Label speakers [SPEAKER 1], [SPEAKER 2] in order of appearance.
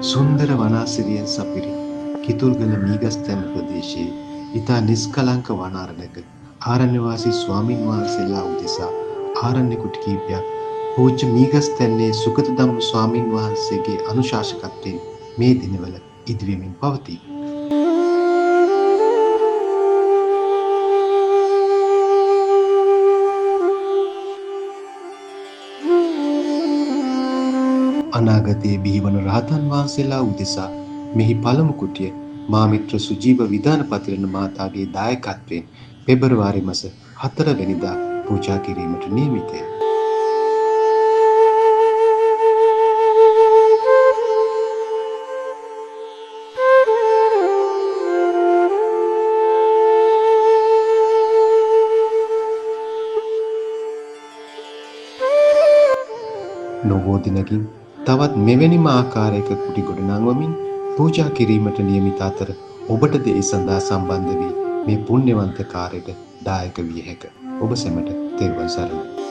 [SPEAKER 1] සුන්දර වනාසිරියෙන් සපිරි කිතුල්ගල මීගස්තැන්න ප්‍රදේශයේ ඉතා නිස්කලංක වනාරණක ආරණ්‍යවාසී ස්වාමින් වහන්සේලා උදෙසා ආරණ්‍ය කුටි කීපයක් පූජ්‍ය මීගස්තැන්නේ සුගතධම්ම ස්වාමින් වහන්සේගේ අනුශාසකත්වයෙන් මේ දිනවල ඉදිවෙමින් පවතී. අනාගතයේ බිහිවන රහතන් වහන්සේලා උදෙසා මෙහි පළමු කුටිය මාමිත්‍ර සුජීව විධානපතිරණ මහතාගේ දායකත්වයෙන් පෙබරවාරි මාස 4 වෙනිදා පූජා කිරීමට නියමිතය. නොබෝ දිනකින් තවත් මෙවැනිම ආකාරයක කුටි ගොඩනංවමින් පූජා කිරීමට නියමිත අතර ඔබටද ඒ සඳහා සම්බන්ධ වී මේ පුණ්‍යවන්ත කාර්යයට දායක විය හැක. ඔබ සැමට තෙරුවන් සරණයි.